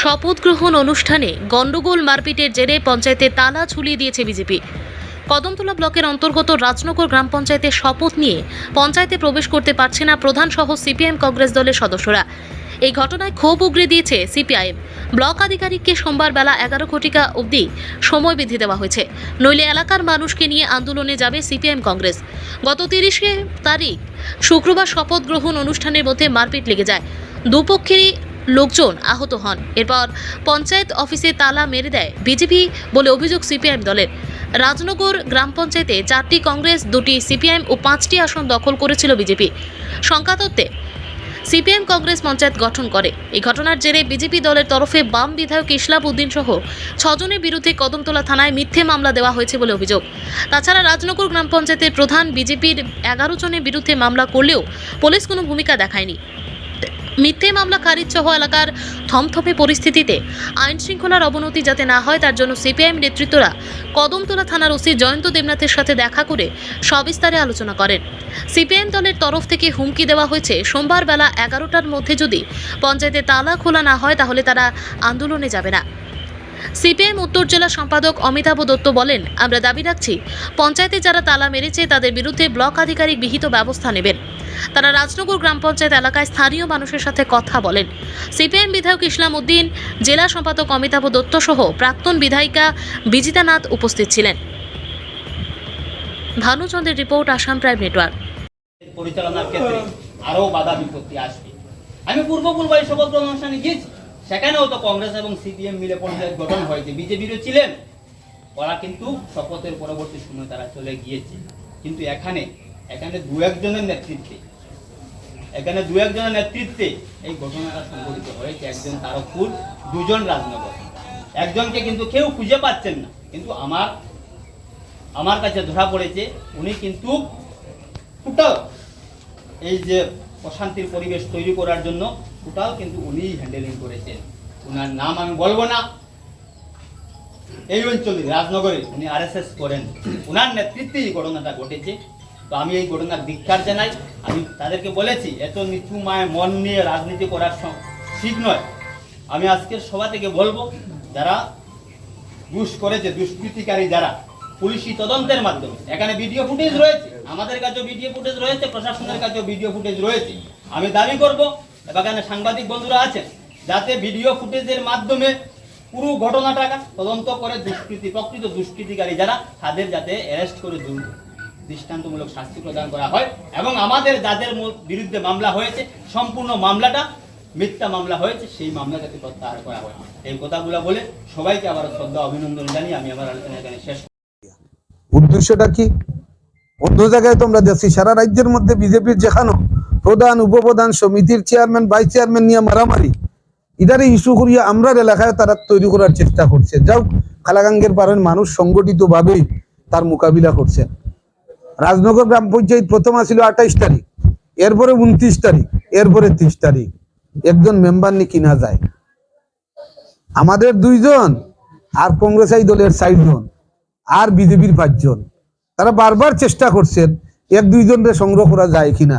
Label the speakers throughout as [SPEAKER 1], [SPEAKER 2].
[SPEAKER 1] শপথ গ্রহণ অনুষ্ঠানে গন্ডগোল মারপিটের জেরে পঞ্চায়েতে তালা ঝুলিয়ে দিয়েছে বিজেপি। কদমতলা ব্লকের অন্তর্গত রাজনগর গ্রাম পঞ্চায়েতের শপথ নিয়ে পঞ্চায়েতে প্রবেশ করতে পারছে না প্রধান সহ সিপিএম কংগ্রেস দলের সদস্যরা। এই ঘটনায় ক্ষোভ উগরে দিয়েছে সিপিআইএম। ব্লক আধিকারিককে সোমবার বেলা 11 ঘটিকা অবধি সময় বেঁধে দেওয়া হয়েছে, নইলে এলাকার মানুষকে নিয়ে আন্দোলনে যাবে সিপিএম কংগ্রেস। গত 30 তারিখ শুক্রবার শপথ গ্রহণ অনুষ্ঠানের মধ্যে মারপিট লেগে যায়, দুপক্ষেরই লোকজন আহত হন। এরপর পঞ্চায়েত অফিসে তালা মেরে দেয় বিজেপি বলে অভিযোগ সিপিআইএম দলের। রাজনগর গ্রাম পঞ্চায়েতে 4টি কংগ্রেস, 2টি সিপিআইএম ও 5টি আসন দখল করেছিল বিজেপি। সংখ্যাতত্ত্বে সিপিএম কংগ্রেস পঞ্চায়েত গঠন করে। এই ঘটনার জেরে বিজেপি দলের তরফে বাম বিধায়ক ইসলাম উদ্দিন সহ 6 জনের বিরুদ্ধে কদমতলা থানায় মিথ্যে মামলা দেওয়া হয়েছে বলে অভিযোগ। তাছাড়া রাজনগর গ্রাম পঞ্চায়েতের প্রধান বিজেপির 11 জনের বিরুদ্ধে মামলা করলেও পুলিশ কোনো ভূমিকা দেখায়নি। মিথ্যে মামলা খারিজ সহ এলাকার থমথমে পরিস্থিতিতে আইন শৃঙ্খলার অবনতি যাতে না হয় তার জন্য সিপিআইএম নেতৃত্বরা কদমতলা থানার ওসি জয়ন্ত দেবনাথের সাথে দেখা করে সবিস্তারে আলোচনা করেন। সিপিআইএম দলের তরফ থেকে হুমকি দেওয়া হয়েছে, সোমবার বেলা 11টার মধ্যে যদি পঞ্চায়েতে তালা খোলা না হয় তাহলে তারা আন্দোলনে যাবে না। সিপিএম উত্তর জেলা সম্পাদক অমিতাভ দত্ত বলেন, আমরা দাবি রাখছি পঞ্চায়েতে যারা তালা মেরেছে তাদের বিরুদ্ধে ব্লক আধিকারিক বিহিত ব্যবস্থা নেবেন। তারা রাজনগর গ্রাম পঞ্চায়েত এলাকায় স্থানীয় মানুষের সাথে কথা বলেন। সিপিএম বিধায়ক ইসলাম উদ্দিন, জেলা সম্পাদক অমিতাভ দত্ত সহ প্রাক্তন বিধায়িকা বিজিতা নাথ উপস্থিত ছিলেন। ভানুচন্দ্রের রিপোর্ট, আসাম প্রাইম নেটওয়ার্ক।
[SPEAKER 2] পরিচালনার ক্ষেত্রে আরো বাধা বিপত্তি আসবে। আমি পূর্বপূর্বায় শপথ গ্রহণ অনুষ্ঠানে গিয়েছি, সেখানেও তো কংগ্রেস এবং সিপিএম মিলে পঞ্চায়েত গঠন হয়েছে, বিজেপিরও ছিলেন ওরা, কিন্তু শপথের পরবর্তী সময় তারা চলে গিয়েছে। কিন্তু এখানে দু একজনের নেতৃত্বে এই ঘটনাটা সংঘটিত হয়েছে। একজন তারকপুর, 2 জন রাজনগর। একজনকে কিন্তু কেউ খুঁজে পাচ্ছেন না, কিন্তু আমার কাছে ধরা পড়েছে। উনি কিন্তু টোটাল এই যে অশান্তির পরিবেশ তৈরি করার জন্য টোটাল কিন্তু উনিই হ্যান্ডেলিং করেছেন। ওনার নাম আমি বলবো না। এই অঞ্চলে রাজনগরে উনি আরএসএস করেন, ওনার নেতৃত্বে এই ঘটনাটা ঘটেছে। তো আমি এই ঘটনার ধিক্কার জানাই। আমি তাদেরকে বলেছি, এত নিচু মায় মন নিয়ে রাজনীতি করার ঠিক নয়। আমি আজকের সভা থেকে বলবো, যারা ঘুষ করেছে, দুষ্কৃতিকারী যারা, পুলিশি তদন্তের মাধ্যমে, এখানে ভিডিও ফুটেজ রয়েছে, আমাদের কাছেও ভিডিও ফুটেজ রয়েছে, প্রশাসনের কাছেও ভিডিও ফুটেজ রয়েছে। আমি দাবি করব, এখানে সাংবাদিক বন্ধুরা আছেন, যাতে ভিডিও ফুটেজের মাধ্যমে পুরো ঘটনাটা তদন্ত করে প্রকৃত দুষ্কৃতিকারী যারা, তাদের যাতে অ্যারেস্ট করে দৃষ্টান্তমূলক শাস্তি প্রদান করা হয়। এবং আমাদের যাদের বিরুদ্ধে মামলা হয়েছে, সম্পূর্ণ মামলাটা মিথ্যা মামলা হয়েছে, সেই মামলা যাতে প্রত্যাহার করা হয়। এই কথাগুলো বলে সবাইকে আবার শ্রদ্ধা অভিনন্দন জানিয়ে আমি আমার আলোচনা এখানে শেষ।
[SPEAKER 3] উদ্দেশ্যটা কি? অন্য জায়গায় তোমরা দেখছি সারা রাজ্যের মধ্যে বিজেপির যেখানে প্রধান, উপপ্রধান, সমিতির চেয়ারম্যান, ভাইস চেয়ারম্যান নিয়ে মারামারি, এটারে ইস্যু করিয়া আমরা এলাকায় তারা তৈরি করার চেষ্টা করছে। যাও, খালাগাঙ্গের পারের মানুষ সংগঠিত ভাবেই তার মোকাবিলা করছেন। রাজনগর গ্রাম পঞ্চায়েত প্রথম ছিল 28 তারিখ, এরপরে 29 তারিখ, এরপরে 30 তারিখ। একজন মেম্বার নি কিনা যায়, আমাদের 2 জন, আর কংগ্রেস দলের 4 জন, আর বিজেপির 5 জন। তারা বারবার চেষ্টা করছেন 1-2 জনকে সংগ্রহ করা যায় কিনা।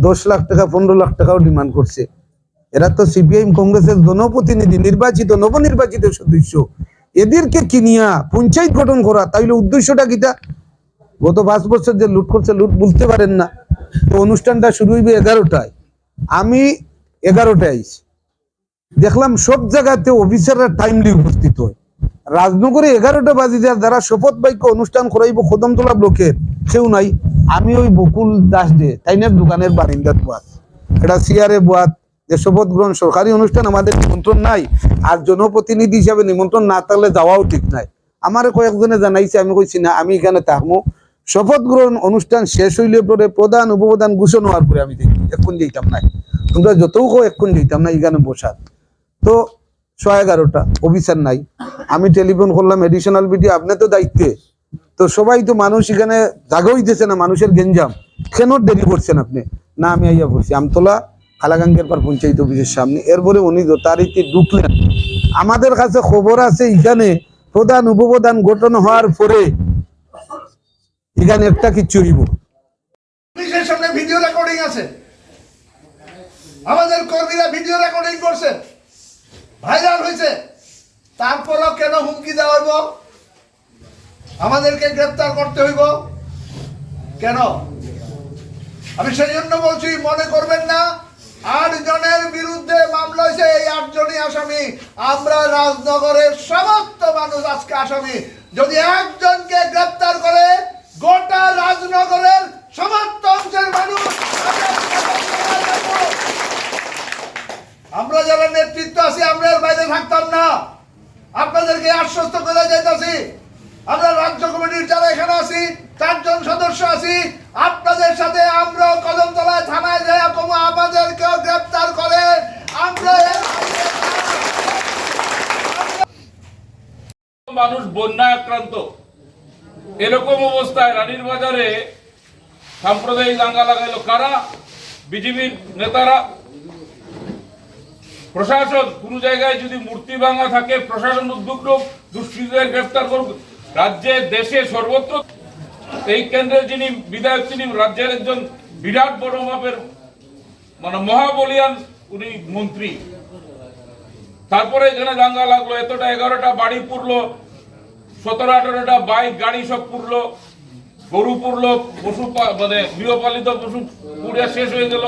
[SPEAKER 3] 10 লাখ টাকা, 15 লাখ টাকাও ডিমান্ড করছে। এরা তো সিপিআইএম কংগ্রেসের জনপ্রতিনিধি, নির্বাচিত, নবনির্বাচিত সদস্য। এদেরকে কিনিয়া পঞ্চায়েত গঠন করা, তাইলে উদ্দেশ্যটা কিটা? গত 5 বছর যে লুট করছে, লুট বলতে পারেন না। তো অনুষ্ঠানটা শুরু হইবে 11টায়, আমি 11টায় দেখলাম সব জায়গাতে অফিসাররা টাইমলি উপস্থিত হয়। রাজনগরে 11টা বাজে যারা শপথ বাক্য অনুষ্ঠান করাইব কদমতলা ব্লকের কেউ নাই। আমি ওই বকুল দাস দে তাইনের দোকানের বারিন্দাত বাদ, এটা সিআরএ বাদ, যে শপথ গ্রহণ সরকারি অনুষ্ঠান, আমাদের নিমন্ত্রণ নাই। আর জনপ্রতিনিধি হিসাবে নিমন্ত্রণ না থাকলে যাওয়াও ঠিক নাই। আমার কয়েকজনে জানাইছে, আমি কইছি না, আমি এখানে থাকবো। শপথ গ্রহণ অনুষ্ঠান শেষ হইলে পরে প্রধান, উপপ্রধান ঘোষণা হওয়ার পরে আমি দেখি এখন যেতাম নাই। তোমরা যতও এখন যেতাম না এখানে বসার। তো 11:30 অফিসার নাই। আমি টেলিফোন করলাম এডিশনাল বিডি, আপনি তো দায়িত্বে, তো সবাই তো মানুষ এখানে জাগা হইতেছে না, মানুষের গেঞ্জাম, কেন দেরি করছেন আপনি? না, আমি আইয়া পড়ছি আমতলা খালাগাঙ্গের পার পঞ্চায়েত অফিসের সামনে। এরপরে উনি যথারীতি ঢুকলেন। আমাদের কাছে খবর আছে এখানে প্রধান, উপপ্রধান গঠন হওয়ার পরে এখানে একটা কিচ্ছু হইব।
[SPEAKER 4] পুলিশের সামনে ভিডিও রেকর্ডিং আছে, আমাদের কর্মীরা ভিডিও রেকর্ডিং করছে। ভাইরাল হয়েছে, তারপরও কেন হুমকি দেওয়া হইব? আমাদেরকে গ্রেফতার করতে হইব কেন? আমি সেই জন্য বলছি, মনে করবেন না ৮ জনের বিরুদ্ধে মামলা হয়েছে, এই ৮ জনই আসামি। আমরা রাজনগরের সমস্ত মানুষ আজকে আসামি। যদি একজনকে গ্রেফতার করে গোটা রাজনগরের সমস্ত অংশের মানুষ আমরা যারা নেতৃত্ব আছি আমরা এর বাইরে থাকতাম না। আপনাদেরকে আশ্বস্ত করে যাইতাছি, আমরা রাজ্য কমিটির যারা এখানে আছি 4 জন সদস্য আছি, আপনাদের সাথে আমরাও কদমতলায় থানায় যাই, আমাদেরকেও গ্রেফতার করে। আমরা
[SPEAKER 5] মানুষ বন্যা আক্রান্ত, এরকম অবস্থায় রানীর বাজারে সাম্প্রদায়িক দাঙ্গা লাগাইলো কারা? বিজেপির নেতারা। প্রশাসন কোন জায়গায় যদি মূর্তি ভাঙা থাকে, প্রশাসন উদ্যোগ হোক, দুষ্কৃতীদের গ্রেফতার করুক। রাজ্যে দেশে সর্বত্র এই কেন্দ্রের যিনি বিধায়ক, তিনি রাজ্যের একজন বিরাট বড় মাপের মহাবলিয়ান উনি মন্ত্রী। তারপরে এখানে দাঙ্গা লাগলো, এতটা 11টা বাড়ি পুড়লো, 17-18টা বাইক গাড়ি সব পুড়লো, গরু পুড়লো, পশু গৃহপালিত পশু পুড়ে শেষ হয়ে গেল।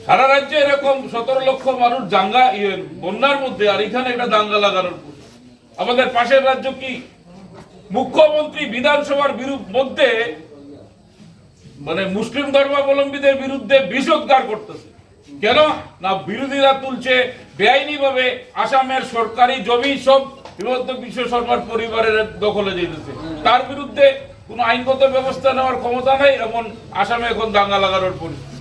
[SPEAKER 5] সারা রাজ্যে এরকম 17 লক্ষ মানুষ দাঙ্গা বন্যার মধ্যে, আর এখানে একটা দাঙ্গা লাগানোর। আমাদের পাশের রাজ্য কি মুখ্যমন্ত্রী বিধানসভার মধ্যে মুসলিম ধর্মাবলম্বীদের বিরুদ্ধে বিষোদ্গার করতেছে। কেন না? বিরোধীরা তুলছে বেআইনি ভাবে আসামের সরকারি জমি সব হিমন্ত বিশ্ব শর্মার পরিবারের দখলে যেতেছে। তার বিরুদ্ধে কোনো আইনগত ব্যবস্থা নেওয়ার ক্ষমতা নেই, এমন আসামে এখন দাঙ্গা লাগানোর পরিস্থিতি।